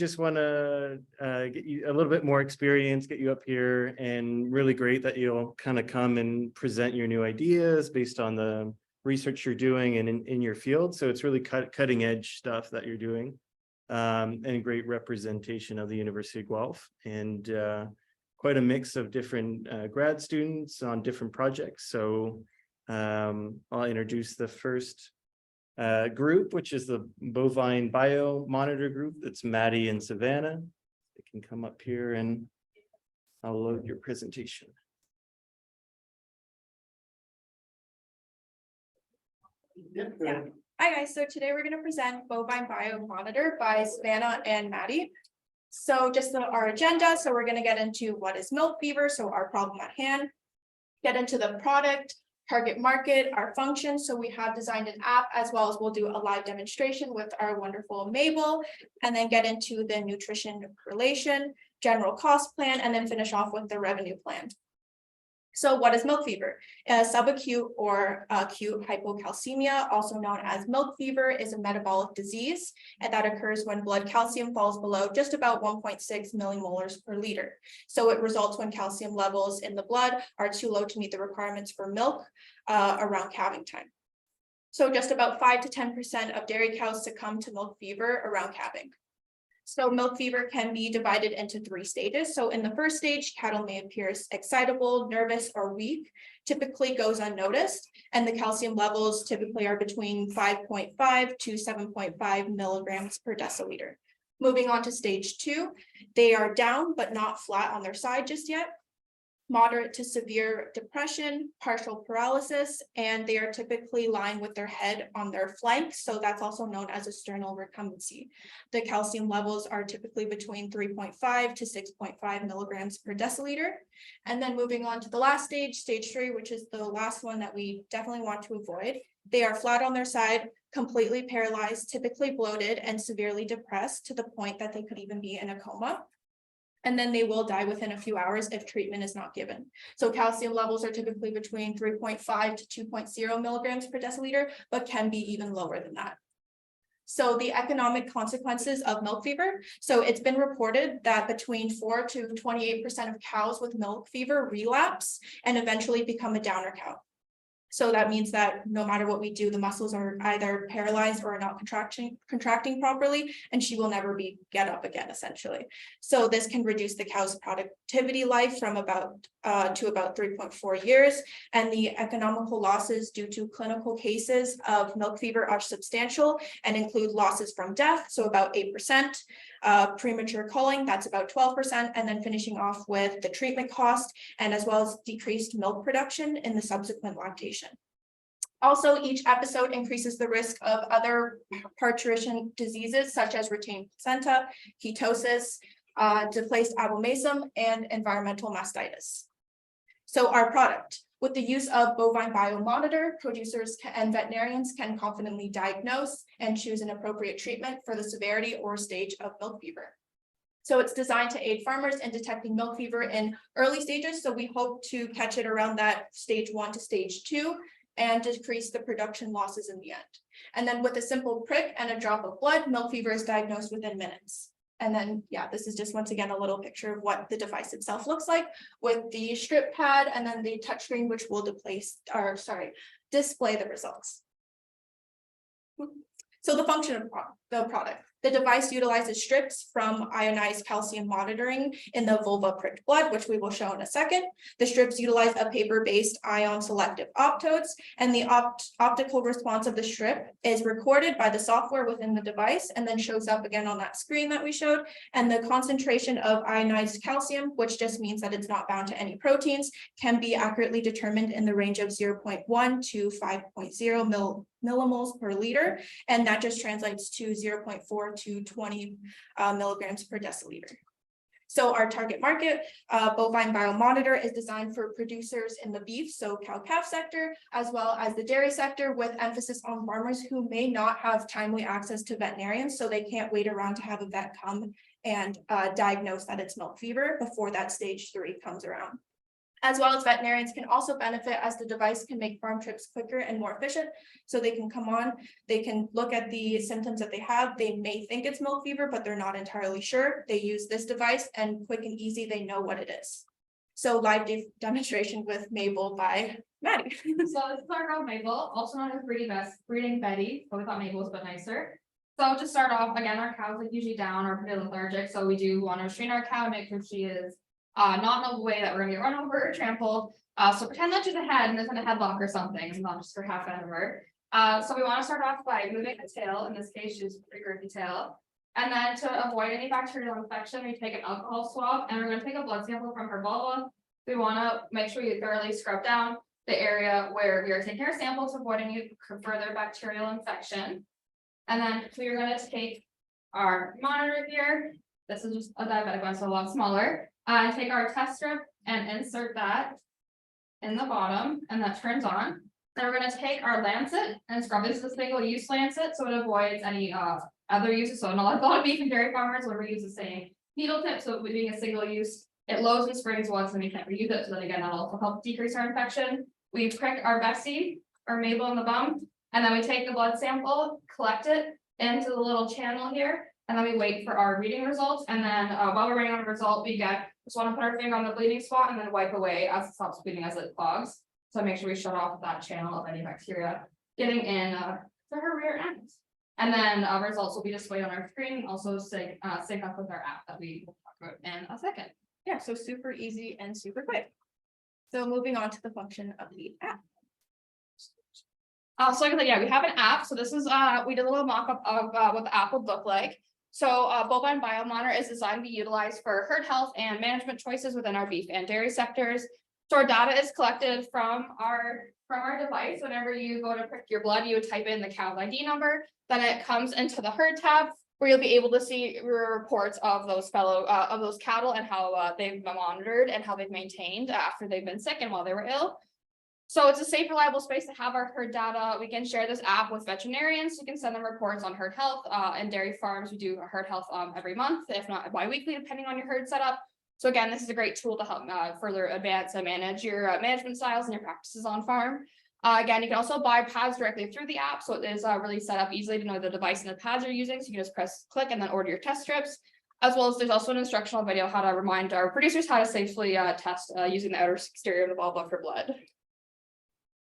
just want to get you a little bit more experience, get you up here, and really great that you'll kind of come and present your new ideas based on the research you're doing and in your field. So it's really cutting edge stuff that you're doing, and a great representation of the University of Guelph, and quite a mix of different grad students on different projects. So I'll introduce the first group, which is the Bovine Bio Monitor group. That's Maddie and Savannah. They can come up here and I'll load your presentation. Yeah. Hi guys, so today we're going to present Bovine Bio Monitor by Savannah and Maddie. So just our agenda, so we're going to get into what is milk fever, so our problem at hand, get into the product, target market, our function. So we have designed an app, as well as we'll do a live demonstration with our wonderful Mabel, and then get into the nutrition relation, general cost plan, and then finish off with the revenue plan. So what is milk fever? Subacute or acute hypocalcemia, also known as milk fever, is a metabolic disease, and that occurs when blood calcium falls below just about 1.6 millimolars per liter. So it results when calcium levels in the blood are too low to meet the requirements for milk around calving time. So just about 5 to 10% of dairy cows succumb to milk fever around calving. So milk fever can be divided into 3 stages. So in the first stage, cattle may appear excitable, nervous, or weak, typically goes unnoticed, and the calcium levels typically are between 5.5 to 7.5 milligrams per deciliter. Moving on to stage 2, they are down but not flat on their side just yet. Moderate to severe depression, partial paralysis, and they are typically lying with their head on their flank. So that's also known as a sternal recumbency. The calcium levels are typically between 3.5 to 6.5 milligrams per deciliter. And then moving on to the last stage, stage 3, which is the last one that we definitely want to avoid. They are flat on their side, completely paralyzed, typically bloated, and severely depressed to the point that they could even be in a coma. And then they will die within a few hours if treatment is not given. So calcium levels are typically between 3.5 to 2.0 milligrams per deciliter, but can be even lower than that. So the economic consequences of milk fever. So it's been reported that between 4 to 28% of cows with milk fever relapse and eventually become a downer cow. So that means that no matter what we do, the muscles are either paralyzed or not contracting properly, and she will never get up again, essentially. So this can reduce the cow's productivity life from about 3.4 years, and the economical losses due to clinical cases of milk fever are substantial and include losses from death, so about 8%, premature culling, that's about 12%, and then finishing off with the treatment cost, and as well as decreased milk production in the subsequent lactation. Also, each episode increases the risk of other parturition diseases such as retained placenta, ketosis, displaced abomasum, and environmental mastitis. So our product. With the use of Bovine Bio Monitor, producers and veterinarians can confidently diagnose and choose an appropriate treatment for the severity or stage of milk fever. So it's designed to aid farmers in detecting milk fever in early stages. So we hope to catch it around that stage 1 to stage 2 and decrease the production losses in the end. And then with a simple prick and a drop of blood, milk fever is diagnosed within minutes. And then, yeah, this is just once again a little picture of what the device itself looks like with the strip pad and then the touchscreen, which will display the results. So the function of the product. The device utilizes strips from ionized calcium monitoring in the vulva pricked blood, which we will show in a second. The strips utilize a paper-based ion selective optodes, and the optical response of the strip is recorded by the software within the device and then shows up again on that screen that we showed. And the concentration of ionized calcium, which just means that it's not bound to any proteins, can be accurately determined in the range of 0.1 to 5.0 millimoles per liter, and that just translates to 0.4 to 20 milligrams per deciliter. So our target market, Bovine Bio Monitor, is designed for producers in the beef, so cow-calf sector, as well as the dairy sector, with emphasis on farmers who may not have timely access to veterinarians, so they can't wait around to have a vet come and diagnose that it's milk fever before that stage 3 comes around. As well as veterinarians can also benefit as the device can make farm trips quicker and more efficient. So they can come on, they can look at the symptoms that they have. They may think it's milk fever, but they're not entirely sure. They use this device and quick and easy, they know what it is. So live demonstration with Mabel by Maddie. So this is our girl Mabel, also known as breeding Betty, but we thought Mabel was a bit nicer. So to start off, again, our cows are usually down or pretty lethargic, so we do want to restrain our cow and make sure she is not in a way that we're gonna get run over or trampled. So pretend that she's ahead and there's a headlock or something, not just for half an hour. So we want to start off by moving the tail. In this case, she's a pretty girthy tail. And then to avoid any bacterial infection, we take an alcohol swab and we're going to take a blood sample from her vulva. We want to make sure you thoroughly scrub down the area where we are taking our samples, avoiding any further bacterial infection. And then we're going to take our monitor here. This is just a diabetic one, so a lot smaller. And take our test strip and insert that in the bottom, and that turns on. Then we're going to take our lancet and scrub. This is a single-use lancet, so it avoids any other uses. So not a lot of beef and dairy farmers will reuse the same needle tip. So being a single use, it loads and springs once, and we can't reuse it. So then again, that'll also help decrease our infection. We prick our Bessie or Mabel in the bum, and then we take the blood sample, collect it into the little channel here, and then we wait for our reading results. And then while we're waiting on the result, we just want to put our finger on the bleeding spot and then wipe away as it stops bleeding, as it clogs. So make sure we shut off that channel of any bacteria getting in to her rear end. And then results will be displayed on our screen, also sync up with our app that we will talk about in a second. Yeah, so super easy and super quick. So moving on to the function of the app. So like I said, yeah, we have an app. So this is we did a little mock-up of what the app would look like. So bovine biomonitor is designed to be utilized for herd health and management choices within our beef and dairy sectors. So our data is collected from our device. Whenever you go to prick your blood, you would type in the cow ID number. Then it comes into the herd tab, where you'll be able to see reports of those cattle and how they've been monitored and how they've maintained after they've been sick and while they were ill. So it's a safe, reliable space to have our herd data. We can share this app with veterinarians. You can send them reports on herd health. And dairy farms, we do herd health every month, if not bi-weekly, depending on your herd setup. So again, this is a great tool to help further advance and manage your management styles and your practices on farm. Again, you can also buy pads directly through the app. So it is really set up easily to know the device and the pads you're using. So you can just click and then order your test strips. As well as there's also an instructional video how to remind our producers how to safely test using the outer exterior of the vulva for blood.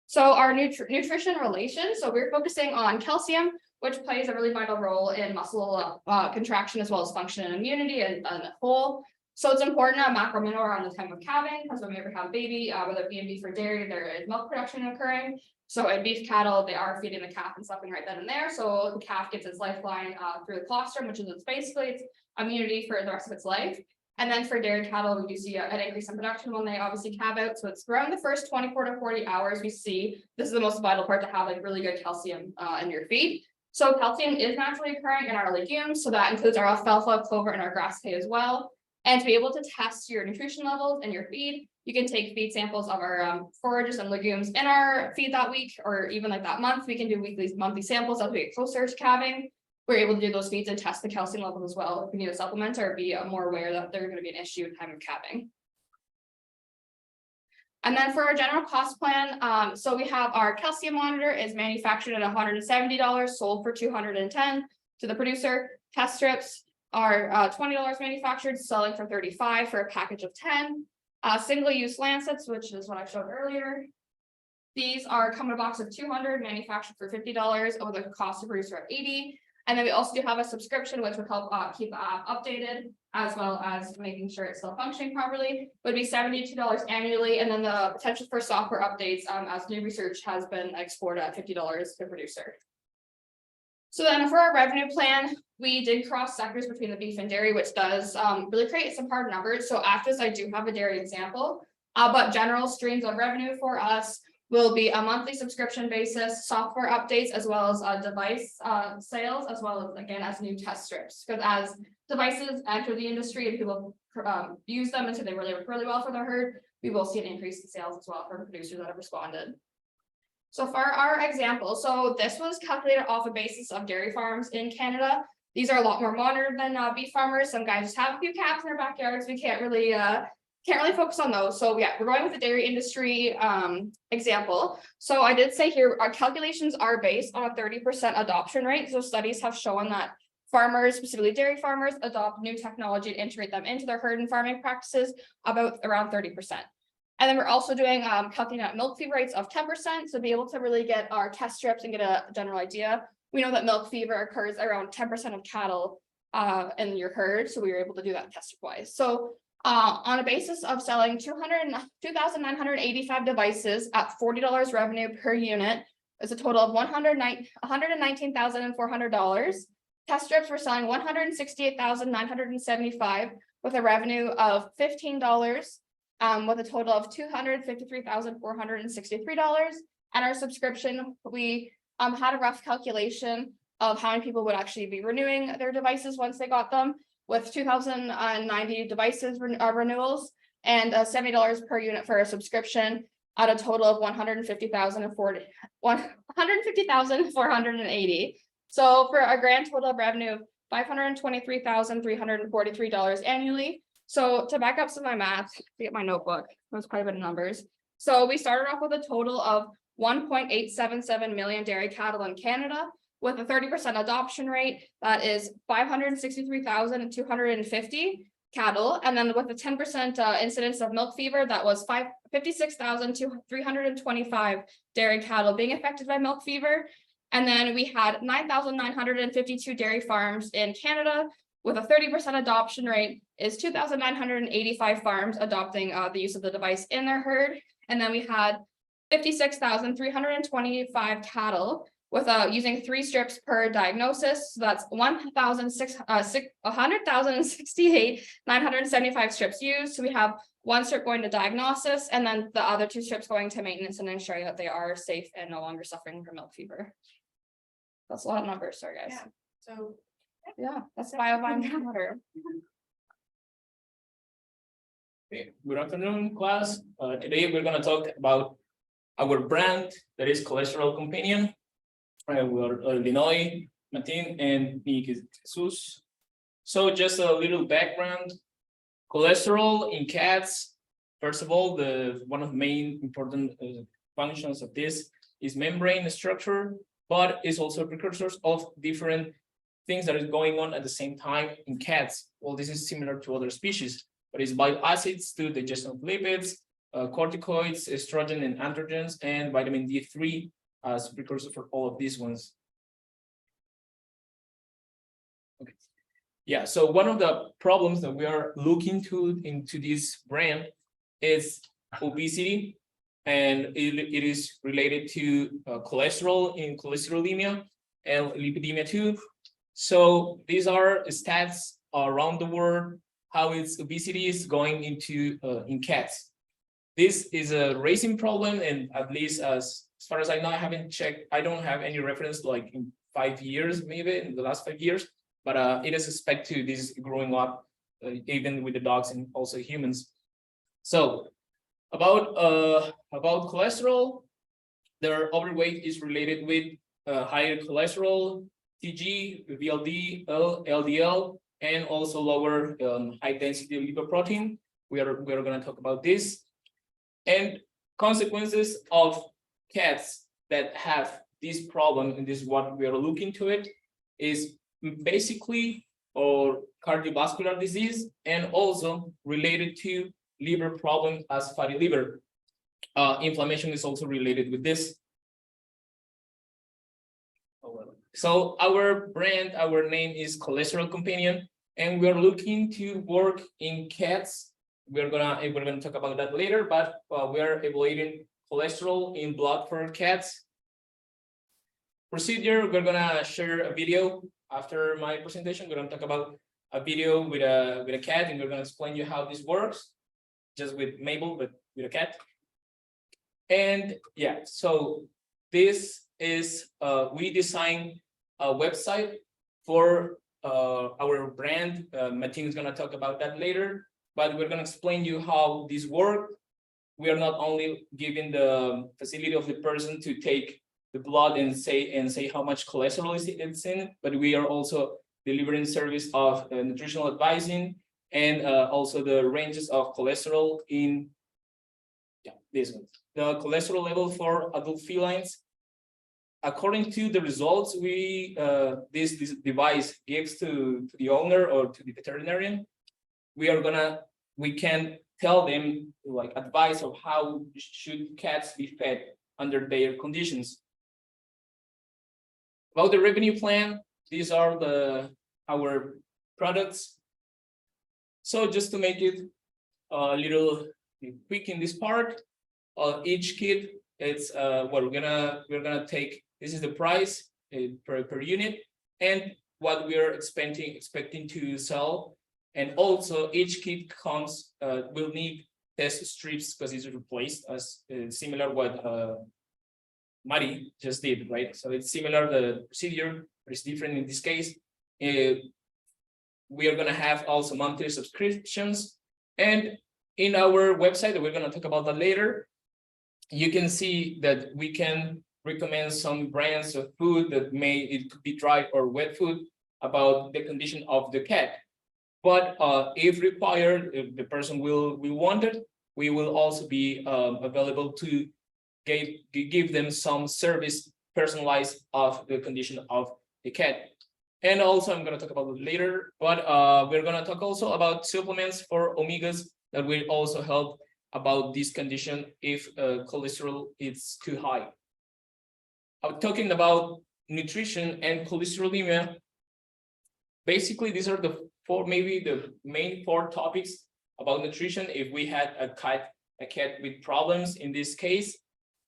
So our nutrition relation, so we're focusing on calcium, which plays a really vital role in muscle contraction as well as function and immunity and the whole. So it's important to macro mineral around the time of calving, because when we ever have a baby, whether it be in beef or dairy, there is milk production occurring. So in beef cattle, they are feeding the calf and sucking right then and there. So the calf gets its lifeline through the colostrum, which is its immunity for the rest of its life. And then for dairy cattle, we do see an increase in production when they obviously calve out. So it's around the first 24 to 40 hours we see this is the most vital part, to have like really good calcium in your feed. So calcium is naturally occurring in our legumes. So that includes our alfalfa, clover, and our grass hay as well. And to be able to test your nutrition levels in your feed, you can take feed samples of our forages and legumes in our feed that week, or even like that month. We can do monthly samples as we get closer to calving. We're able to do those feeds and test the calcium levels as well if we need a supplement or be more aware that there's going to be an issue in time of calving. And then for our general cost plan, so we have our calcium monitor is manufactured at $170, sold for $210 to the producer. Test strips are $20 manufactured, selling for $35 for a package of 10. Single-use lancets, which is what I showed earlier. These come in a box of 200, manufactured for $50, with a cost to producer of $80. And then we also do have a subscription, which would help keep the app updated, as well as making sure it's still functioning properly. Would be $72 annually, and then the potential for software updates as new research has been explored at $50 per producer. So then for our revenue plan, we did cross sectors between the beef and dairy, which does really create some hard numbers. So after this, I do have a dairy example, but general streams of revenue for us will be a monthly subscription basis, software updates, as well as device sales, as well as, again, as new test strips. Because as devices enter the industry and people use them until they really work really well for their herd, we will see an increase in sales as well from producers that have responded. So for our example, so this was calculated off a basis of dairy farms in Canada. These are a lot more monitored than beef farmers. Some guys just have a few calves in their backyards. We can't really can't really focus on those. So yeah, we're going with the dairy industry example. So I did say here, our calculations are based on a 30% adoption rate. So studies have shown that farmers, specifically dairy farmers, adopt new technology and integrate them into their herd and farming practices about around 30%. And then we're also doing calculating out milk fever rates of 10%. So be able to really get our test strips and get a general idea. We know that milk fever occurs around 10% of cattle in your herd. So we were able to do that test wise. So on a basis of selling 2,985 devices at $40 revenue per unit, is a total of $119,400. Test strips were selling 168,975 with a revenue of $15, with a total of $253,463. And our subscription, we had a rough calculation of how many people would actually be renewing their devices once they got them, with 2,090 devices renewals and $70 per unit for a subscription at a total of $150,480. So for a grand total of revenue of $523,343 annually. So to back up some of my math, to get my notebook, that was quite a bit of numbers. So we started off with a total of 1.877 million dairy cattle in Canada, with a 30% adoption rate, that is 563,250 cattle. And then with a 10% incidence of milk fever, that was 56,325 dairy cattle being affected by milk fever. And then we had 9,952 dairy farms in Canada, with a 30% adoption rate is 2,985 farms adopting the use of the device in their herd. And then we had 56,325 cattle with using 3 strips per diagnosis. So that's 100,068,975 strips used. So we have 1 strip going to diagnosis, and then the other 2 strips going to maintenance and ensuring that they are safe and no longer suffering from milk fever. That's a lot of numbers, sorry guys. Yeah. So yeah, that's BioVine water. Okay, good afternoon, class. Today we're going to talk about our brand, that is Cholesterol Companion. We're Illinois, Martin, and me, Jesus. So just a little background. Cholesterol in cats, first of all, one of the main important functions of this is membrane structure, but it's also precursors of different things that is going on at the same time in cats. Well, this is similar to other species, but it's bile acids to digestion of lipids, corticoids, estrogen and androgens, and vitamin D3 as precursor for all of these ones. Okay. Yeah, so one of the problems that we are looking into this brand is obesity, and it is related to cholesterol in cholesterolemia and lipidemia too. So these are stats around the world, how its obesity is going into in cats. This is a racing problem, and at least as far as I know, I haven't checked. I don't have any reference like in 5 years, maybe in the last 5 years, but it is expected this growing up even with the dogs and also humans. So about cholesterol, their overweight is related with higher cholesterol, TG, VLD, LDL, and also lower high density lipoprotein. We are going to talk about this. And consequences of cats that have this problem, and this is what we are looking to it, is basically or cardiovascular disease, and also related to liver problem as fatty liver. Inflammation is also related with this. So our brand, our name is Cholesterol Companion, and we are looking to work in cats. We're gonna talk about that later, but we are evaluating cholesterol in blood for cats. Procedure: we're gonna share a video after my presentation. We're gonna talk about a video with a cat, and we're gonna explain you how this works, just with Mabel, but with a cat. And yeah, so this is we designed a website for our brand. Martin is gonna talk about that later, but we're gonna explain you how this works. We are not only giving the facility of the person to take the blood and say how much cholesterol is in it, but we are also delivering service of nutritional advising and also the ranges of cholesterol in this one. The cholesterol level for adult felines. According to the results this device gives to the owner or to the veterinarian, we can tell them like advice of how should cats be fed under their conditions. About the revenue plan, these are our products. So just to make it a little quick in this part, each kit, it's what we're gonna take. This is the price per unit, and what we are expecting to sell. And also each kit comes will need test strips because it's replaced as similar what Mari just did, right? So it's similar the procedure, but it's different in this case. We are gonna have also monthly subscriptions, and in our website, we're gonna talk about that later. You can see that we can recommend some brands of food that it could be dry or wet food about the condition of the cat. But if required, if the person will want it, we will also be available to give them some service personalized of the condition of the cat. And also I'm going to talk about it later, but we're going to talk also about supplements for omegas that will also help about this condition if cholesterol is too high. I'm talking about nutrition and cholesterolemia. Basically, these are the main four topics about nutrition. If we had a cat with problems in this case,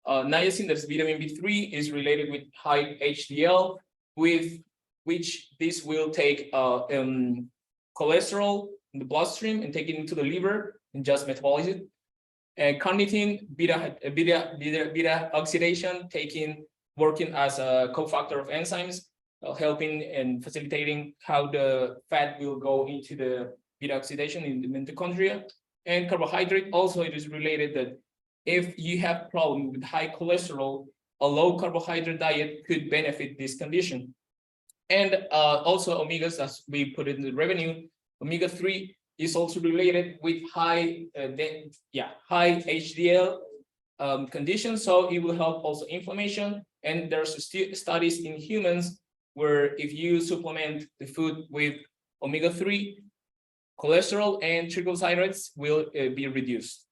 niacin, that's vitamin B3, is related with high HDL, with which this will take cholesterol in the bloodstream and take it into the liver and just metabolize it. And carnitine, beta oxidation, working as a cofactor of enzymes, helping and facilitating how the fat will go into the beta oxidation in the mitochondria. And carbohydrate, also it is related that if you have problem with high cholesterol, a low carbohydrate diet could benefit this condition. And also omegas, as we put it in the revenue, omega-3 is also related with high HDL conditions, so it will help also inflammation. And there's studies in humans where if you supplement the food with omega-3, cholesterol and triglycerides will be reduced.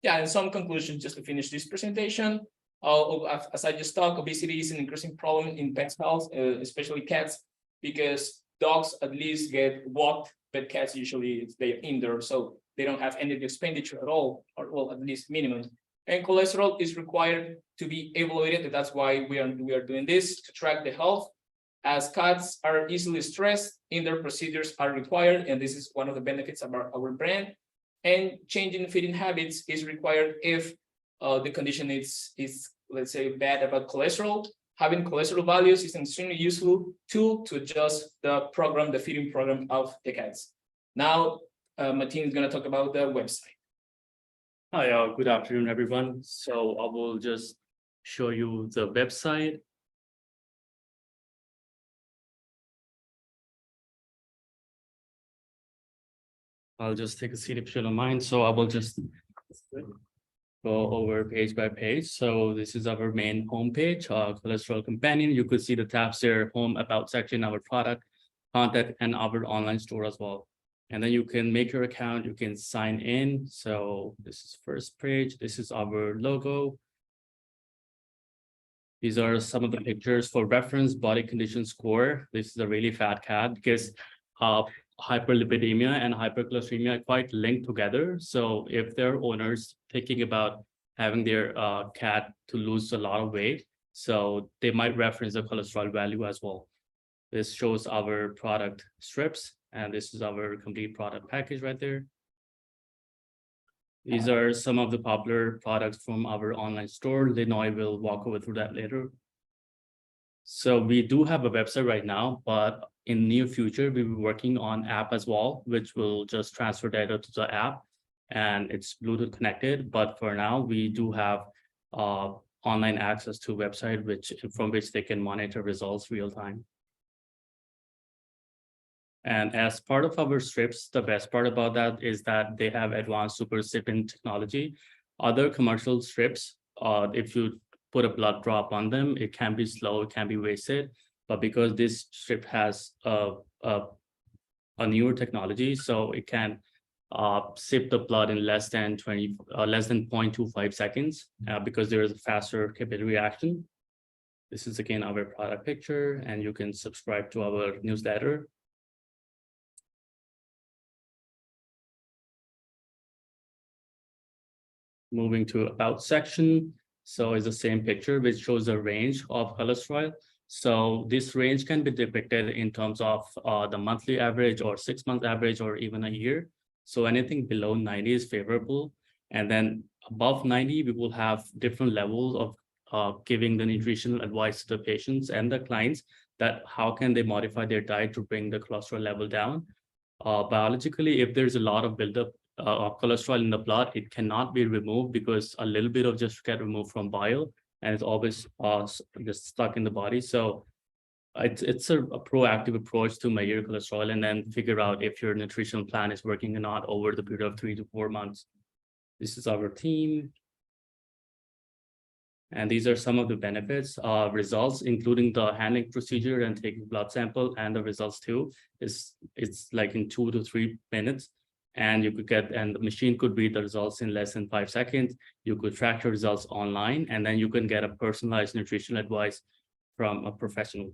Yeah, and some conclusions just to finish this presentation. As I just talked, obesity is an increasing problem in pets' health, especially cats, because dogs at least get walked, but cats usually they're indoor, so they don't have energy expenditure at all, or well, at least minimum. And cholesterol is required to be evaluated. That's why we are doing this, to track the health. As cats are easily stressed, in-door procedures are required, and this is one of the benefits of our brand. And changing feeding habits is required if the condition is let's say bad about cholesterol. Having cholesterol values is an extremely useful tool to adjust the feeding program of the cats. Now, Martin is going to talk about the website. Hi, good afternoon, everyone. So I will just show you the website. I'll just take a seat if you don't mind. So I will just go over page by page. So this is our main homepage, Cholesterol Companion. You could see the tabs there, home, about section, our product, contact, and our online store as well. And then you can make your account, you can sign in. So this is first page. This is our logo. These are some of the pictures for reference. Body condition score. This is a really fat cat because hyperlipidemia and hypercholesteremia are quite linked together. So if their owners thinking about having their cat to lose a lot of weight, so they might reference the cholesterol value as well. This shows our product strips, and this is our complete product package right there. These are some of the popular products from our online store. Linoy will walk over through that later. So we do have a website right now, but in near future, we'll be working on app as well, which will just transfer data to the app, and it's Bluetooth connected. But for now, we do have online access to a website from which they can monitor results real time. And as part of our strips, the best part about that is that they have advanced supersipin technology. Other commercial strips, if you put a blood drop on them, it can be slow, it can be wasted. But because this strip has a newer technology, so it can sip the blood in less than 0.25 seconds because there is a faster capillary reaction. This is again our product picture, and you can subscribe to our newsletter. Moving to about section. So it's the same picture which shows a range of cholesterol. So this range can be depicted in terms of the monthly average or 6-month average or even a year. So anything below 90 is favorable. And then above 90, we will have different levels of giving the nutritional advice to the patients and the clients that how can they modify their diet to bring the cholesterol level down. Biologically, if there's a lot of buildup of cholesterol in the blood, it cannot be removed because a little bit of just get removed from bile and it's always just stuck in the body. So it's a proactive approach to measure cholesterol and then figure out if your nutritional plan is working or not over the period of 3 to 4 months. This is our team. And these are some of the benefits, results, including the handling procedure and taking blood sample, and the results too. It's like in 2 to 3 minutes. And you could get, and the machine could read the results in less than 5 seconds. You could track your results online, and then you can get a personalized nutritional advice from a professional.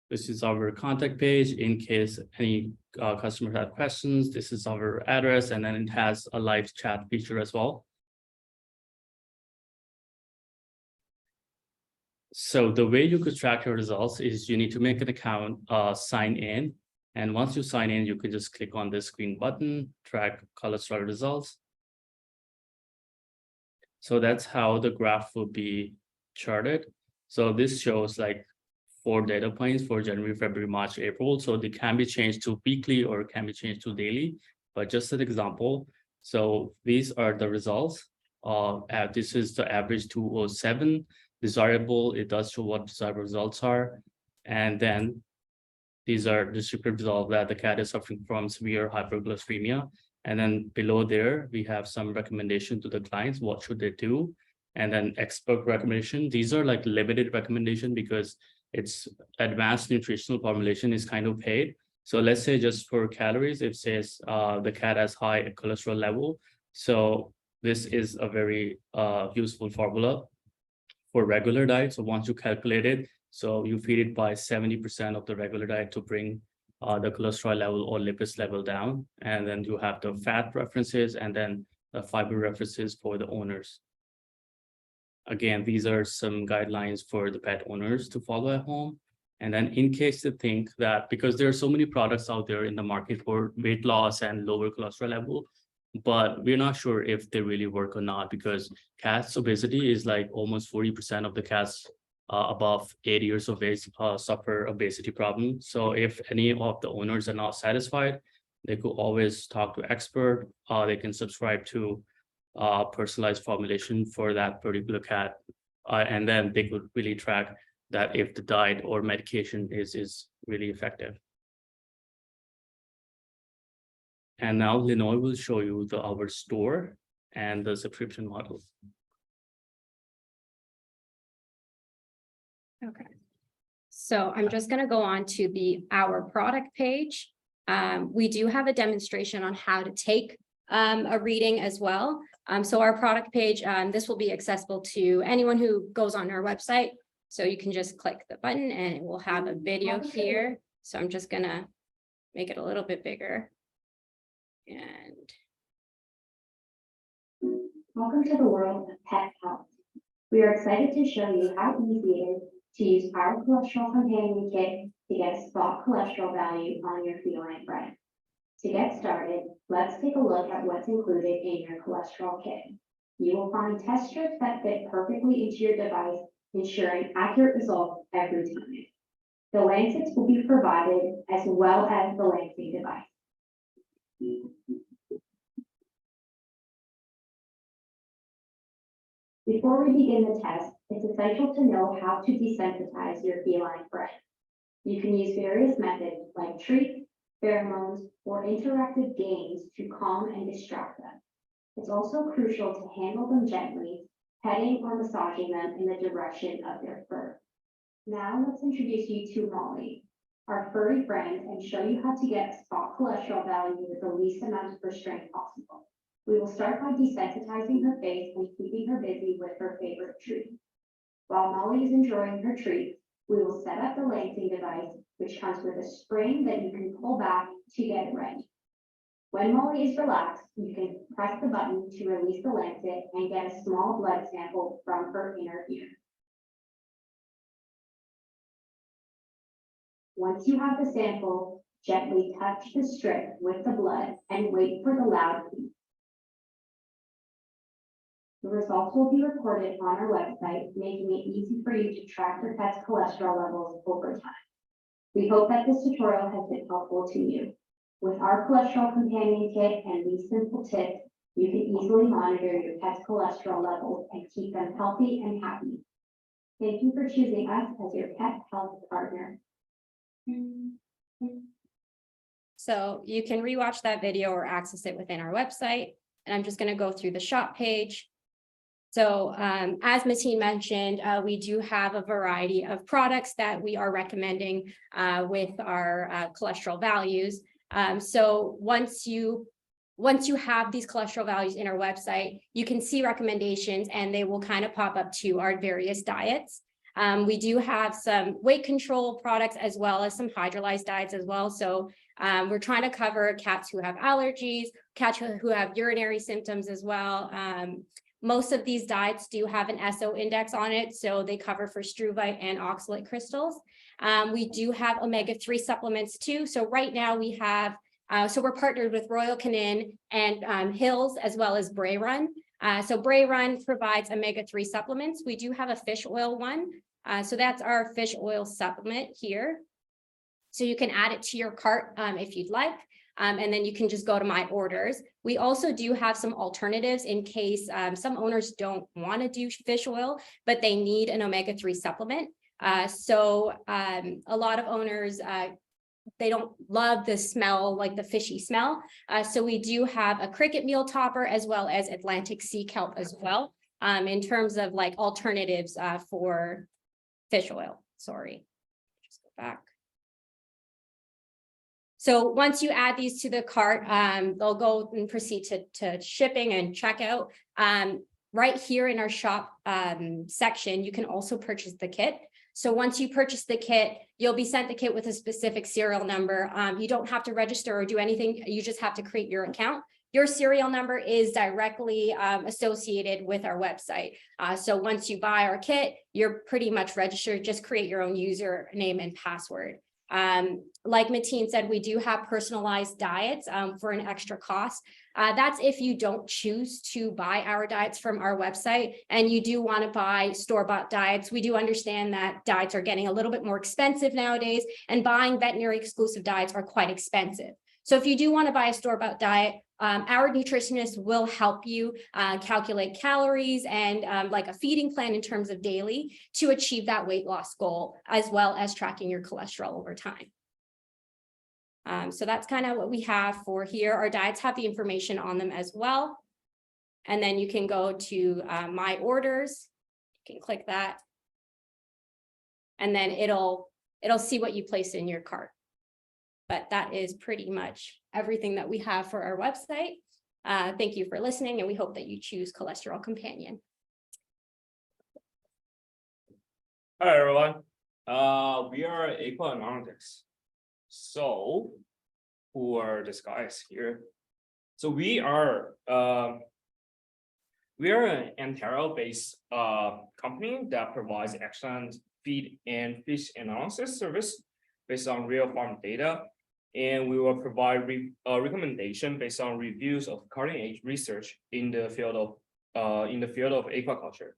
This is our contact page in case any customers have questions. This is our address, and then it has a live chat feature as well. So the way you could track your results is you need to make an account, sign in. And once you sign in, you can just click on this green button, track cholesterol results. So that's how the graph will be charted. So this shows like 4 data points for January, February, March, April. So they can be changed to weekly or can be changed to daily, but just an example. So these are the results. This is the average 207. Desirable, it does show what desirable results are. And then these are descriptive results that the cat is suffering from severe hyperglycemia. And then below there, we have some recommendation to the clients, what should they do? And then expert recommendation. These are like limited recommendation because it's advanced nutritional formulation is kind of paid. So let's say just for calories, it says the cat has high cholesterol level. So this is a very useful formula for regular diet. So once you calculate it, so you feed it by 70% of the regular diet to bring the cholesterol level or lipids level down. And then you have the fat references and then the fiber references for the owners. Again, these are some guidelines for the pet owners to follow at home. And then in case you think that because there are so many products out there in the market for weight loss and lower cholesterol level, but we're not sure if they really work or not because cats' obesity is like almost 40% of the cats above 8 years of age suffer obesity problem. So if any of the owners are not satisfied, they could always talk to expert. They can subscribe to personalized formulation for that particular cat. And then they could really track that if the diet or medication is really effective. And now Lenoy will show you our store and the subscription model. Okay. So I'm just going to go on to our product page. We do have a demonstration on how to take a reading as well. So our product page, this will be accessible to anyone who goes on our website. So you can just click the button and it will have a video here. So I'm just going to make it a little bit bigger. And welcome to the world of pet health. We are excited to show you how easy it is to use our cholesterol companion kit to get a spot cholesterol value on your feline friend. To get started, let's take a look at what's included in your cholesterol kit. You will find test strips that fit perfectly into your device, ensuring accurate results every time. The lancets will be provided as well as the lancing device. Before we begin the test, It's essential to know how to desensitize your feline friend. You can use various methods like treats, pheromones, or interactive games to calm and distract them. It's also crucial to handle them gently, petting or massaging them in the direction of their fur. Now let's introduce you to Molly, our furry friend, and show you how to get a spot cholesterol value with the least amount of restraint possible. We will start by desensitizing her face and keeping her busy with her favorite treat. While Molly is enjoying her treat, we will set up the lancing device, which comes with a spring that you can pull back to get it ready. When Molly is relaxed, you can press the button to release the lancet and get a small blood sample from her inner ear. Once you have the sample, gently touch the strip with the blood and wait for the loud beep. The results will be recorded on our website, making it easy for you to track your pet's cholesterol levels over time. We hope that this tutorial has been helpful to you. With our cholesterol companion kit and these simple tips, you can easily monitor your pet's cholesterol levels and keep them healthy and happy. Thank you for choosing us as your pet health partner. So you can rewatch that video or access it within our website. And I'm just going to go through the shop page. So as Mateen mentioned, we do have a variety of products that we are recommending with our cholesterol values. So once you have these cholesterol values in our website, you can see recommendations and they will kind of pop up to our various diets. We do have some weight control products as well as some hydrolyzed diets as well. So we're trying to cover cats who have allergies, cats who have urinary symptoms as well. Most of these diets do have an SO index on it, so they cover for struvite and oxalate crystals. We do have omega-3 supplements too. So right now we have, so we're partnered with Royal Canin and Hills as well as Bray Run. So Bray Run provides omega-3 supplements. We do have a fish oil one. So that's our fish oil supplement here. So you can add it to your cart if you'd like. And then you can just go to my orders. We also do have some alternatives in case some owners don't want to do fish oil, but they need an omega-3 supplement. So a lot of owners, they don't love the smell, like the fishy smell. So we do have a cricket meal topper as well as Atlantic sea kelp as well in terms of like alternatives for fish oil. Sorry, just go back. So once you add these to the cart, they'll go and proceed to shipping and checkout. Right here in our shop section, you can also purchase the kit. So once you purchase the kit, you'll be sent the kit with a specific serial number. You don't have to register or do anything. You just have to create your account. Your serial number is directly associated with our website. So once you buy our kit, you're pretty much registered. Just create your own username and password. Like Mateen said, we do have personalized diets for an extra cost. That's if you don't choose to buy our diets from our website and you do want to buy store-bought diets. We do understand that diets are getting a little bit more expensive nowadays, and buying veterinary exclusive diets are quite expensive. So if you do want to buy a store-bought diet, our nutritionist will help you calculate calories and like a feeding plan in terms of daily to achieve that weight loss goal, as well as tracking your cholesterol over time. So that's kind of what we have for here. Our diets have the information on them as well. And then you can go to my orders. You can click that. And then it'll see what you place in your cart. But that is pretty much everything that we have for our website. Thank you for listening, and we hope that you choose Cholesterol Companion. Hi, everyone. We are Aqua Analytics. So, who are these guys here? So we are an Ontario-based company that provides excellent feed and fish analysis service based on real farm data. And we will provide recommendation based on reviews of cutting-edge research in the field of aquaculture.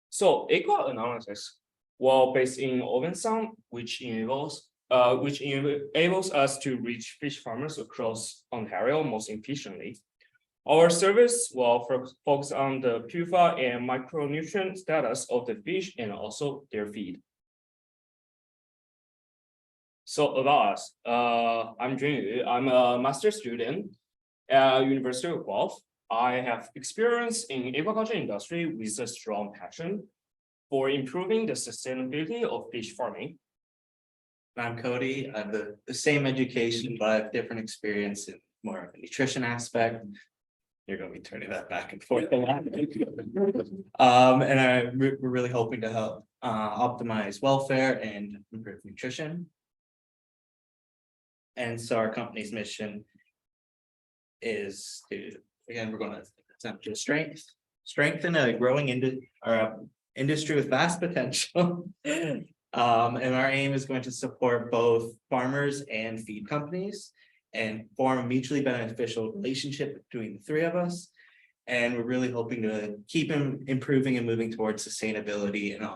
So Aqua Analysis, well, based in Owen Sound, which enables us to reach fish farmers across Ontario most efficiently. Our service will focus on the purify and micronutrient status of the fish and also their feed. So about us, I'm Junyu. I'm a master's student at University of Guelph. I have experience in aquaculture industry with a strong passion for improving the sustainability of fish farming. I'm Cody. I have the same education, but I have different experience in more of a nutrition aspect. You're gonna be turning that back and forth a lot. And we're really hoping to help optimize welfare and improve nutrition. And so our company's mission is to, again, we're gonna attempt to strengthen a growing industry with vast potential. And our aim is going to support both farmers and feed companies and form a mutually beneficial relationship between the three of us. And we're really hoping to keep improving and moving towards sustainability and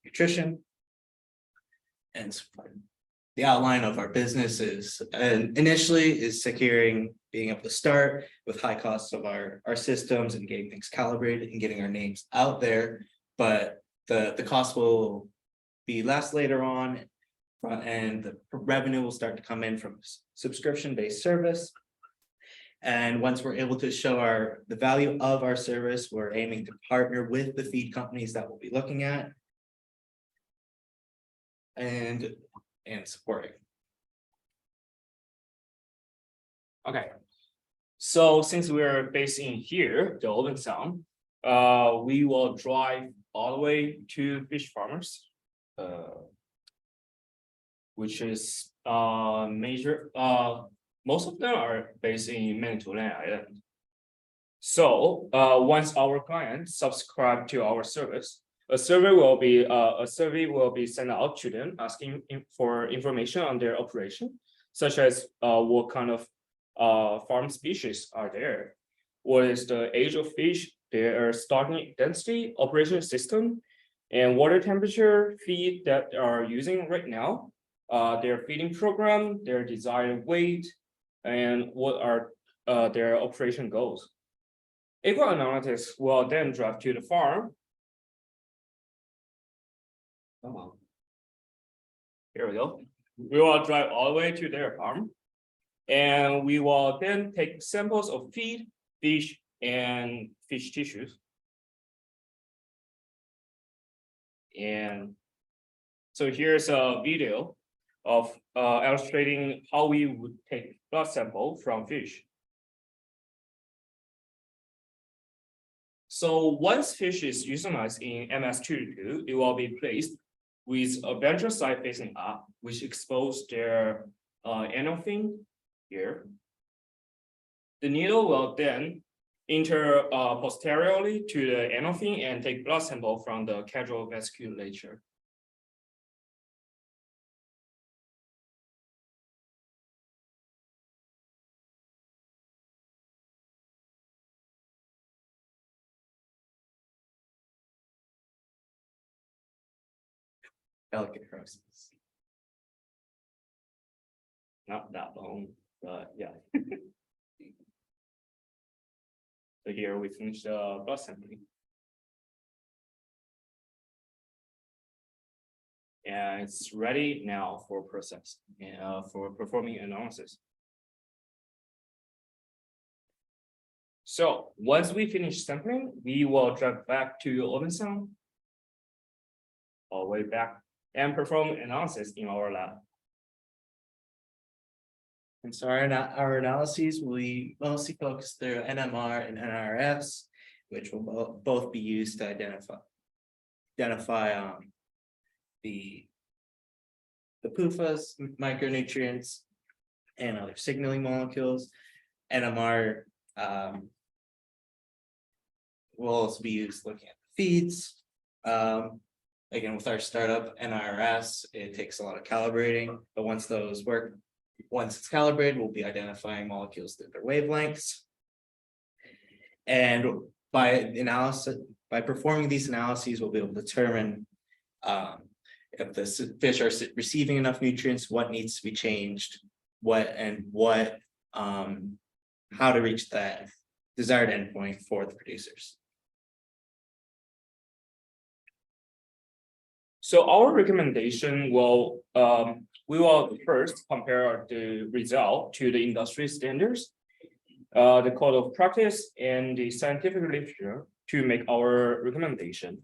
nutrition. And the outline of our business is initially is being able to start with high costs of our systems and getting things calibrated and getting our names out there. But the cost will be less later on, and the revenue will start to come in from subscription-based service. And once we're able to show the value of our service, we're aiming to partner with the feed companies that we'll be looking at and supporting. Okay. So since we're based in here, the Open Sound, we will drive all the way to fish farmers. Which is major, most of them are based in Manitoulin Island. So once our clients subscribe to our service, a survey will be sent out to them asking for information on their operation, such as what kind of farm species are there, what is the age of fish, their stocking density, operation system, and water temperature, feed that they are using right now, their feeding program, their desired weight, and what are their operation goals. Aqua analytics will then drive to the farm. Here we go. We will drive all the way to their farm, and we will then take samples of feed, fish, and fish tissues. And so here's a video of illustrating how we would take blood sample from fish. So once fish is euthanized in MS-222, it will be placed with a ventral side facing up, which expose their anal fin here. The needle will then enter posteriorly to the anal fin and take blood sample from the caudal vasculature. Delicate process. Not that long, but yeah. So here we finish the blood sampling. And it's ready now for process and for performing analysis. So once we finish sampling, we will drive back to Open Sound, all the way back, and perform analysis in our lab. And so our analyses, we mostly focus through NMR and NRFs, which will both be used to identify the PUFAs, micronutrients, and other signaling molecules. NMR will also be used looking at the feeds. Again, with our startup NRS, it takes a lot of calibrating, but once it's calibrated, we'll be identifying molecules through their wavelengths. And by performing these analyses, we'll be able to determine if the fish are receiving enough nutrients, what needs to be changed, how to reach that desired endpoint for the producers. So our recommendation will, we will first compare the result to the industry standards, the code of practice and the scientific literature to make our recommendation.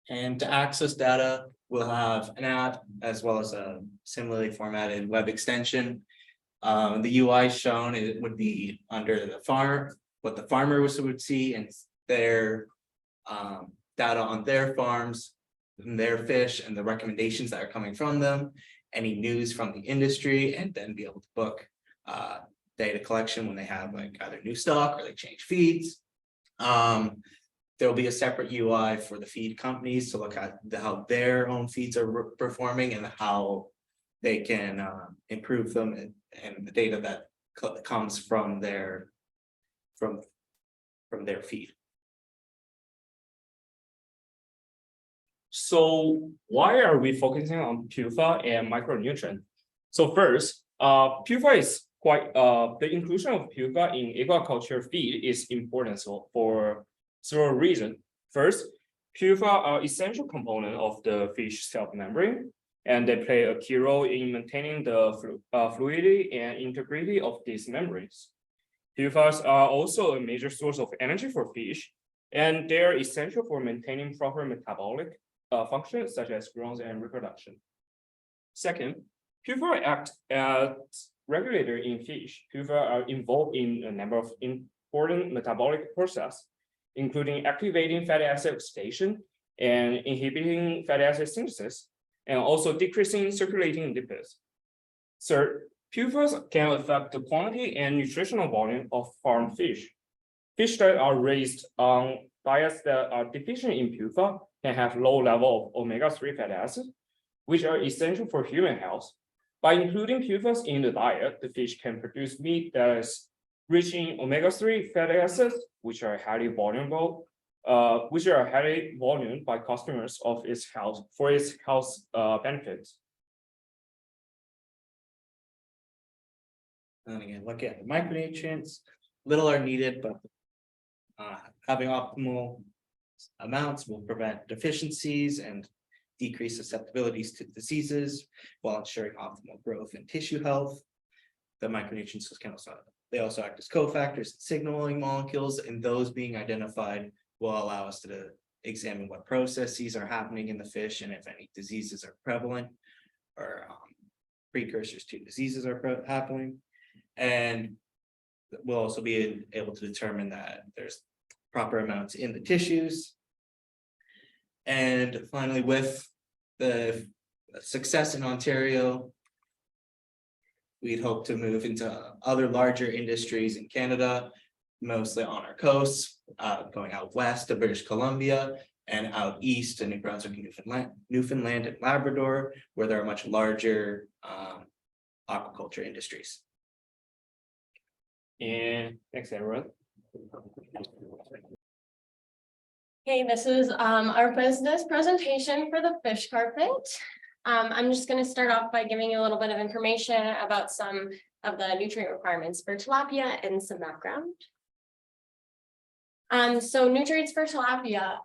And to access data, we'll have an app as well as a similarly formatted web extension. The UI shown, it would be under the farm, what the farmers would see and their data on their farms, and their fish and the recommendations that are coming from them, any news from the industry, and then be able to book data collection when they have like either new stock or they change feeds. There'll be a separate UI for the feed companies to look at how their own feeds are performing and how they can improve them, and the data that comes from their feed. So why are we focusing on PUFA and micronutrient? So first, PUFA is quite, the inclusion of PUFA in aquaculture feed is important for several reasons. First, PUFA are essential component of the fish cell membrane, and they play a key role in maintaining the fluidity and integrity of these membranes. PUFAs are also a major source of energy for fish, and they are essential for maintaining proper metabolic functions such as growth and reproduction. Second, PUFA act as regulator in fish. PUFA are involved in a number of important metabolic processes, including activating fatty acid oxidation and inhibiting fatty acid synthesis, and also decreasing circulating lipids. Third, PUFAs can affect the quantity and nutritional volume of farm fish. Fish that are raised on diets that are deficient in PUFA can have low level of omega-3 fatty acids, which are essential for human health. By including PUFAs in the diet, the fish can produce meat that is rich in omega-3 fatty acids, which are highly valuable, by customers of its health for its health benefits. And again, look at micronutrients, little are needed, but having optimal amounts will prevent deficiencies and decrease susceptibilities to diseases while ensuring optimal growth and tissue health. The micronutrients can also act as cofactors, signaling molecules, and those being identified will allow us to examine what processes are happening in the fish and if any diseases are prevalent or precursors to diseases are happening. And we'll also be able to determine that there's proper amounts in the tissues. And finally, with the success in Ontario, we'd hope to move into other larger industries in Canada, mostly on our coasts, going out west to British Columbia and out east to New Brunswick and Newfoundland and Labrador, where there are much larger aquaculture industries. And thanks, everyone. Hey, this is our business presentation for the fish carpet. I'm just going to start off by giving you a little bit of information about some of the nutrient requirements for tilapia and some background. So nutrients for tilapia,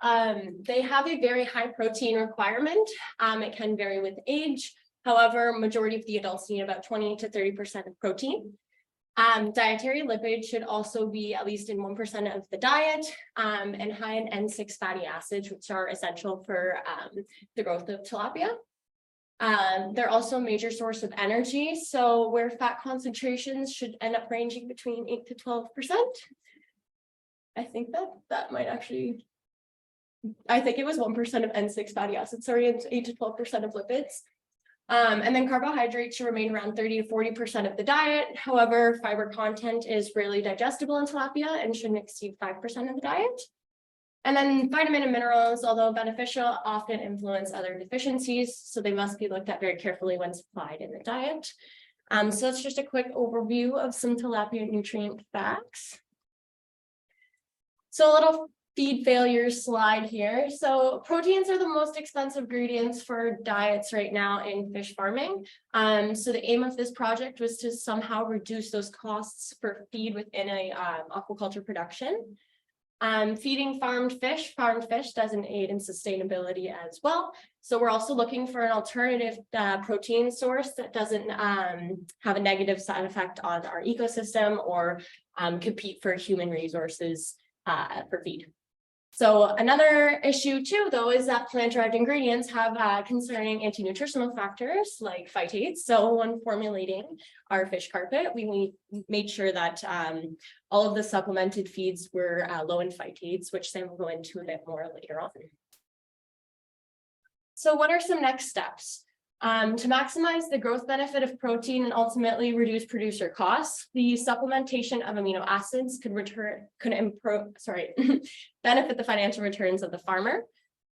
they have a very high protein requirement. It can vary with age. However, majority of the adults need about 20 to 30% of protein. Dietary lipids should also be at least in 1% of the diet, and high in N6 fatty acids, which are essential for the growth of tilapia. They're also a major source of energy, so where fat concentrations should end up ranging between 8 to 12%. I think that might actually, I think it was 1% of N6 fatty acids, sorry, it's 8 to 12% of lipids. And then carbohydrates should remain around 30 to 40% of the diet. However, fiber content is rarely digestible in tilapia and shouldn't exceed 5% of the diet. And then vitamin and minerals, although beneficial, often influence other deficiencies, so they must be looked at very carefully when supplied in the diet. So that's just a quick overview of some tilapia nutrient facts. So a little feed failures slide here. So proteins are the most expensive ingredients for diets right now in fish farming. So the aim of this project was to somehow reduce those costs for feed within a aquaculture production. Feeding farmed fish doesn't aid in sustainability as well. So we're also looking for an alternative protein source that doesn't have a negative side effect on our ecosystem or compete for human resources for feed. So another issue too, though, is that plant-derived ingredients have concerning anti-nutritional factors like phytates. So when formulating our fish carpet, we made sure that all of the supplemented feeds were low in phytates, which Sam will go into a bit more later on. So what are some next steps? To maximize the growth benefit of protein and ultimately reduce producer costs, the supplementation of amino acids could benefit the financial returns of the farmer.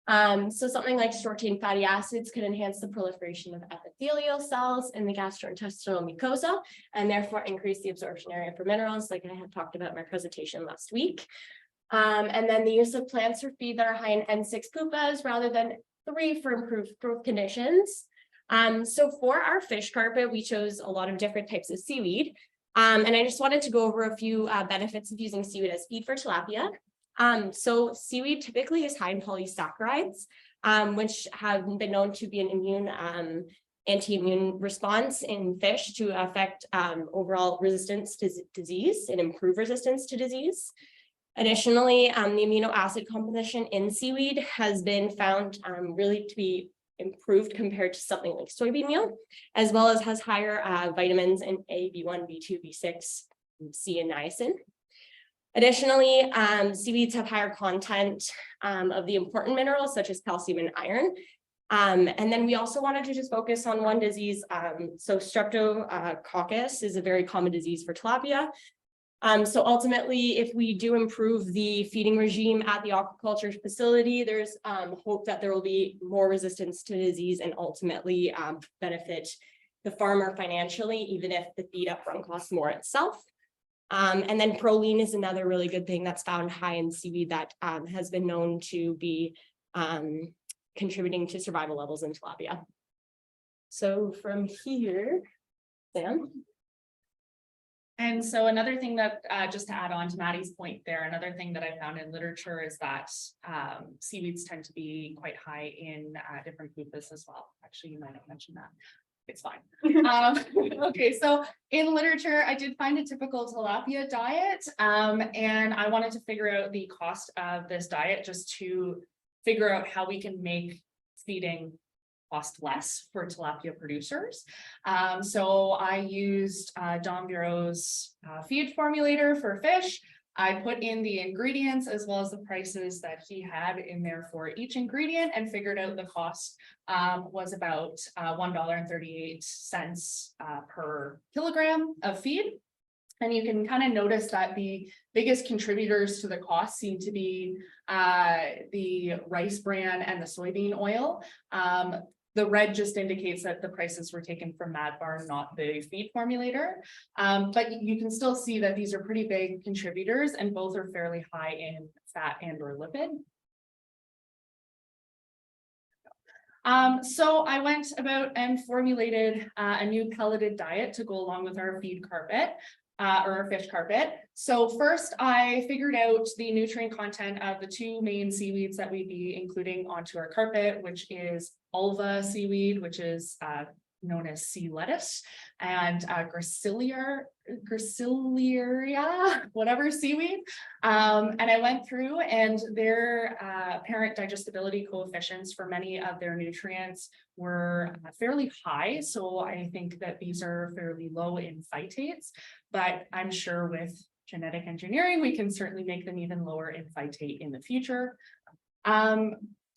So something like short-chain fatty acids could enhance the proliferation of epithelial cells in the gastrointestinal mucosa and therefore increase the absorption area for minerals, like I had talked about in my presentation last week. And then the use of plants for feed that are high in N6 pupas rather than 3 for improved growth conditions. So for our fish carpet, we chose a lot of different types of seaweed. And I just wanted to go over a few benefits of using seaweed as feed for tilapia. So seaweed typically is high in polysaccharides, which have been known to be an anti-immune response in fish to affect overall resistance to disease and improve resistance to disease. Additionally, the amino acid composition in seaweed has been found really to be improved compared to something like soybean meal, as well as has higher vitamins in A, B1, B2, B6, C, and niacin. Additionally, seaweeds have higher content of the important minerals such as calcium and iron. And then we also wanted to just focus on one disease. So streptococcus is a very common disease for tilapia. So ultimately, if we do improve the feeding regime at the aquaculture facility, there's hope that there will be more resistance to disease and ultimately benefit the farmer financially, even if the feed upfront costs more itself. And then proline is another really good thing that's found high in seaweed that has been known to be contributing to survival levels in tilapia. So from here, Sam. And so another thing that, just to add on to Maddie's point there, another thing that I found in literature is that seaweeds tend to be quite high in different pupas as well. Actually, you might have mentioned that. It's fine. Okay, so in literature, I did find a typical tilapia diet, and I wanted to figure out the cost of this diet just to figure out how we can make feeding cost less for tilapia producers. So I used Don Bureau's feed formulator for fish. I put in the ingredients as well as the prices that he had in there for each ingredient and figured out the cost was about $1.38 per kilogram of feed. And you can kind of notice that the biggest contributors to the cost seem to be the rice bran and the soybean oil. The red just indicates that the prices were taken from Mad Barn, not the feed formulator. But you can still see that these are pretty big contributors and both are fairly high in fat and or lipid. So I went about and formulated a new pelleted diet to go along with our feed carpet. Or our fish carpet. So first I figured out the nutrient content of the 2 main seaweeds that we'd be including onto our carpet, which is ulva seaweed, which is known as sea lettuce, and Gracilleria, whatever seaweed. And I went through and their apparent digestibility coefficients for many of their nutrients were fairly high. So I think that these are fairly low in phytates, but I'm sure with genetic engineering, we can certainly make them even lower in phytate in the future.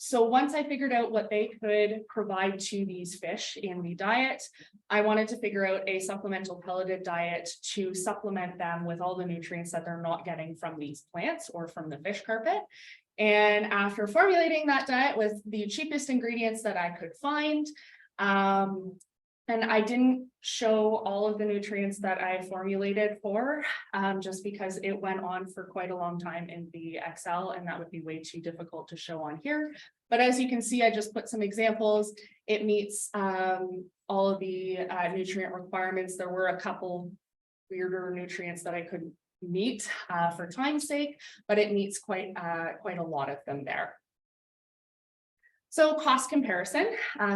So once I figured out what they could provide to these fish in the diet, I wanted to figure out a supplemental pelleted diet to supplement them with all the nutrients that they're not getting from these plants or from the fish carpet. And after formulating that diet with the cheapest ingredients that I could find, And I didn't show all of the nutrients that I formulated for, just because it went on for quite a long time in the Excel, and that would be way too difficult to show on here. But as you can see, I just put some examples. It meets all of the nutrient requirements. There were a couple weirder nutrients that I couldn't meet for time's sake, but it meets quite a lot of them there. So cost comparison.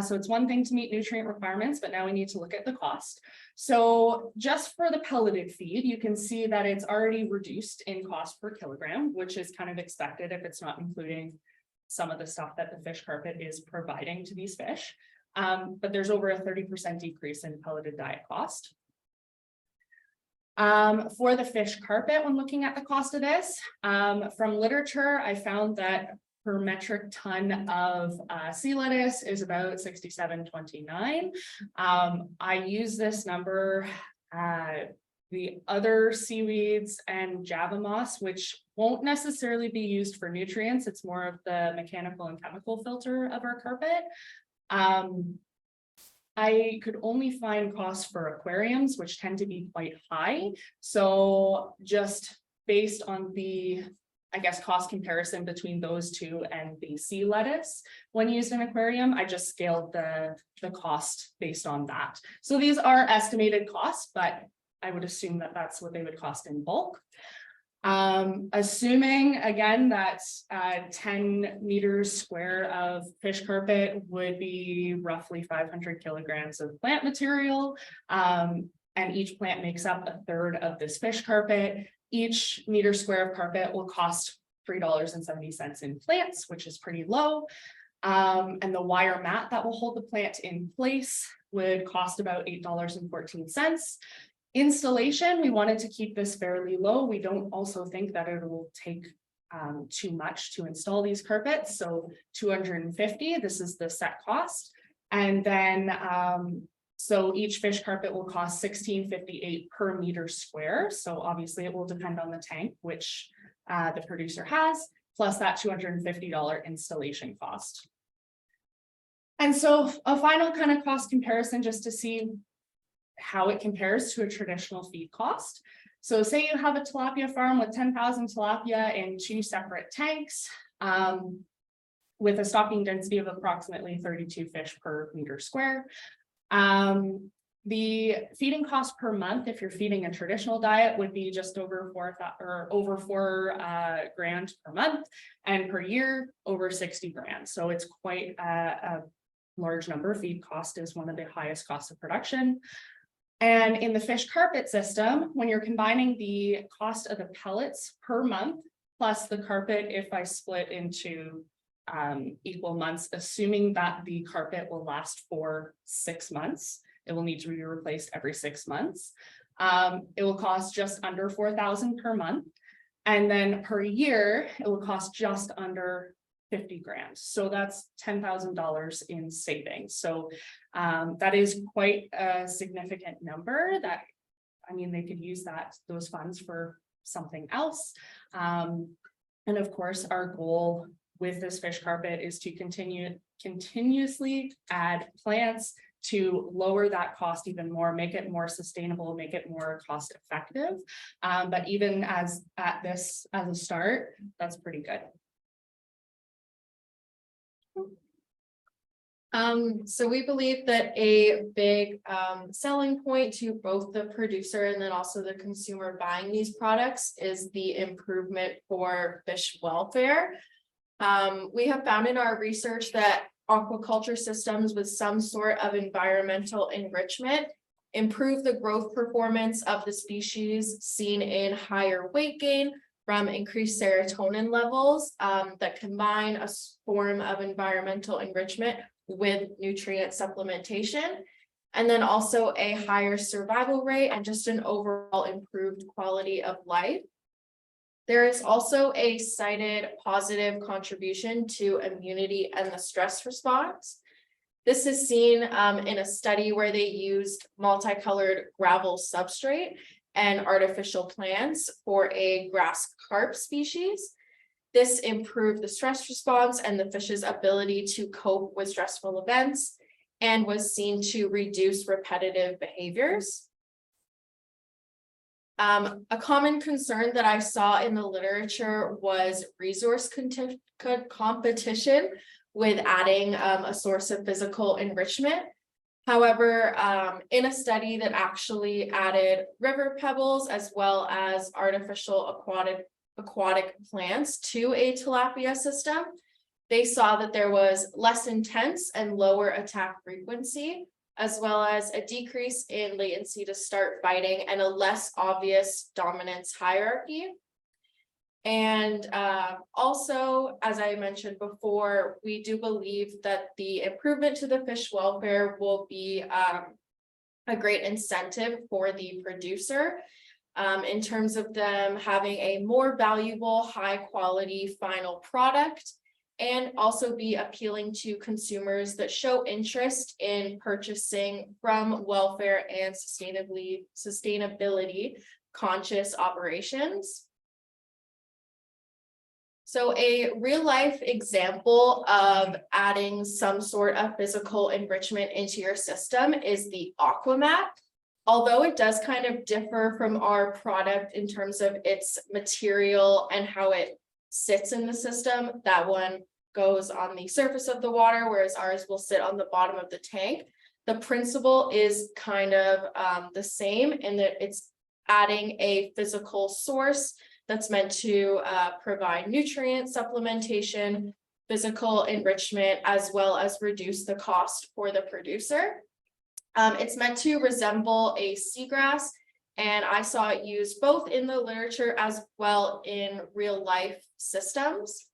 So it's one thing to meet nutrient requirements, but now we need to look at the cost. So just for the pelleted feed, you can see that it's already reduced in cost per kilogram, which is kind of expected if it's not including some of the stuff that the fish carpet is providing to these fish. But there's over a 30% decrease in pelleted diet cost. For the fish carpet, when looking at the cost of this, from literature, I found that per metric ton of sea lettuce is about $67.29. I use this number, the other seaweeds and Java moss, which won't necessarily be used for nutrients. It's more of the mechanical and chemical filter of our carpet. I could only find costs for aquariums, which tend to be quite high. So just based on the, I guess, cost comparison between those two and the sea lettuce, when used in aquarium, I just scaled the cost based on that. So these are estimated costs, but I would assume that that's what they would cost in bulk. Assuming again that 10 meters square of fish carpet would be roughly 500 kilograms of plant material, and each plant makes up a third of this fish carpet. Each meter square of carpet will cost $3.70 in plants, which is pretty low. And the wire mat that will hold the plant in place would cost about $8.14. Installation, we wanted to keep this fairly low. We don't also think that it will take too much to install these carpets. So $250, this is the set cost. And then so each fish carpet will cost $16.58 per meter square. So obviously it will depend on the tank, which the producer has, plus that $250 installation cost. And so a final kind of cost comparison just to see how it compares to a traditional feed cost. So say you have a tilapia farm with 10,000 tilapia in 2 separate tanks with a stocking density of approximately 32 fish per meter square. The feeding cost per month, if you're feeding a traditional diet, would be just over $4 grand per month, and per year over 60 grand. So it's quite a large number. Feed cost is one of the highest costs of production. And in the fish carpet system, when you're combining the cost of the pellets per month plus the carpet, if I split into equal months, assuming that the carpet will last for 6 months, it will need to be replaced every 6 months. It will cost just under $4,000 per month. And then per year, it will cost just under 50 grand. So that's $10,000 in savings. So that is quite a significant number that, I mean, they could use those funds for something else. And of course, our goal with this fish carpet is to continuously add plants to lower that cost even more, make it more sustainable, make it more cost effective. But even as a start, that's pretty good. So we believe that a big selling point to both the producer and then also the consumer buying these products is the improvement for fish welfare. We have found in our research that aquaculture systems with some sort of environmental enrichment improve the growth performance of the species, seen in higher weight gain from increased serotonin levels that combine a form of environmental enrichment with nutrient supplementation, and then also a higher survival rate and just an overall improved quality of life. There is also a cited positive contribution to immunity and the stress response. This is seen in a study where they used multicolored gravel substrate and artificial plants for a grass carp species. This improved the stress response and the fish's ability to cope with stressful events. and was seen to reduce repetitive behaviors. A common concern that I saw in the literature was resource competition with adding a source of physical enrichment. However, in a study that actually added river pebbles as well as artificial aquatic plants to a tilapia system, they saw that there was less intense and lower attack frequency, as well as a decrease in latency to start fighting and a less obvious dominance hierarchy. And also, as I mentioned before, we do believe that the improvement to the fish welfare will be a great incentive for the producer in terms of them having a more valuable, high quality final product, and also be appealing to consumers that show interest in purchasing from welfare and sustainability conscious operations. So a real life example of adding some sort of physical enrichment into your system is the Aquamat. Although it does kind of differ from our product in terms of its material and how it sits in the system, that one goes on the surface of the water, whereas ours will sit on the bottom of the tank. The principle is kind of the same in that it's adding a physical source that's meant to provide nutrient supplementation, physical enrichment, as well as reduce the cost for the producer. It's meant to resemble a seagrass, and I saw it used both in the literature as well in real life systems.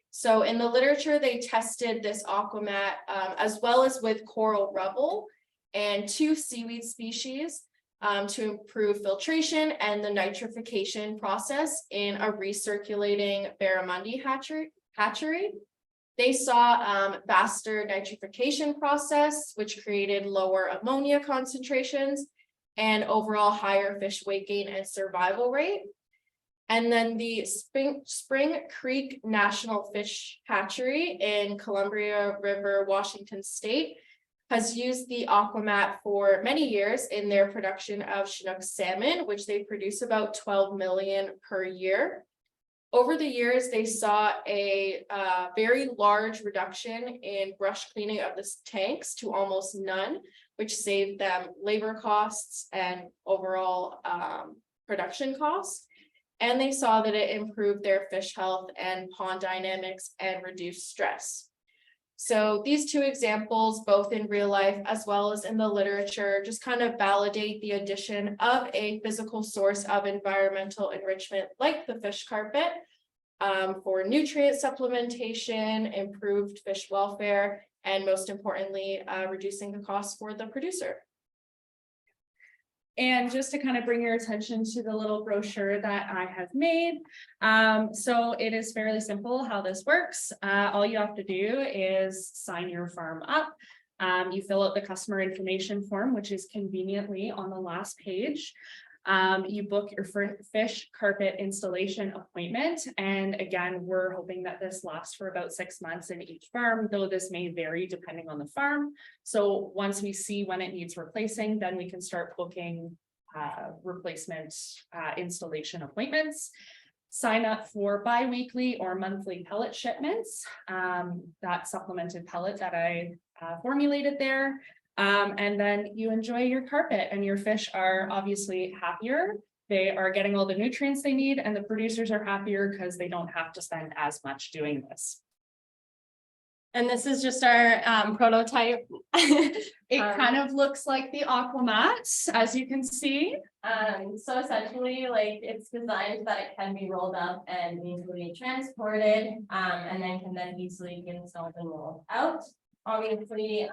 So in the literature, they tested this Aquamat as well as with coral rubble and 2 seaweed species to improve filtration and the nitrification process in a recirculating barramundi hatchery. They saw faster nitrification process, which created lower ammonia concentrations and overall higher fish weight gain and survival rate. And then the Spring Creek National Fish Hatchery in Columbia River, Washington State, has used the Aquamat for many years in their production of Chinook salmon, which they produce about 12 million per year. Over the years, they saw a very large reduction in brush cleaning of the tanks to almost none, which saved them labor costs and overall production costs. And they saw that it improved their fish health and pond dynamics and reduced stress. So these 2 examples, both in real life as well as in the literature, just kind of validate the addition of a physical source of environmental enrichment like the fish carpet for nutrient supplementation, improved fish welfare, and most importantly, reducing the cost for the producer. And just to kind of bring your attention to the little brochure that I have made. So it is fairly simple how this works. All you have to do is sign your farm up. You fill out the customer information form, which is conveniently on the last page. You book your fish carpet installation appointment. And again, we're hoping that this lasts for about 6 months in each farm, though this may vary depending on the farm. So once we see when it needs replacing, then we can start booking replacement installation appointments. Sign up for bi-weekly or monthly pellet shipments. That supplemented pellet that I formulated there. And then you enjoy your carpet and your fish are obviously happier. They are getting all the nutrients they need, and the producers are happier because they don't have to spend as much doing this. And this is just our prototype. It kind of looks like the Aquamat, as you can see. So essentially, like, it's designed that it can be rolled up and easily transported, and then easily be installed and rolled out. Obviously,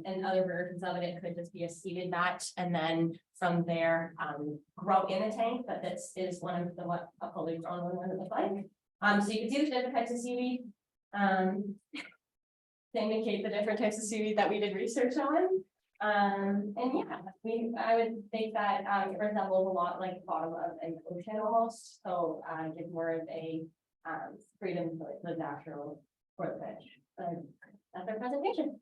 and other versions of it, it could just be a seeded mat, and then from there, grow in a tank. But this is one of the what a fully grown one would look like. So you can see the different types of seaweed. To indicate the different types of seaweed that we did research on. And yeah, I would think that it resembles a lot like the bottom of an ocean almost. So give more of a freedom to the natural for the fish. That's our presentation.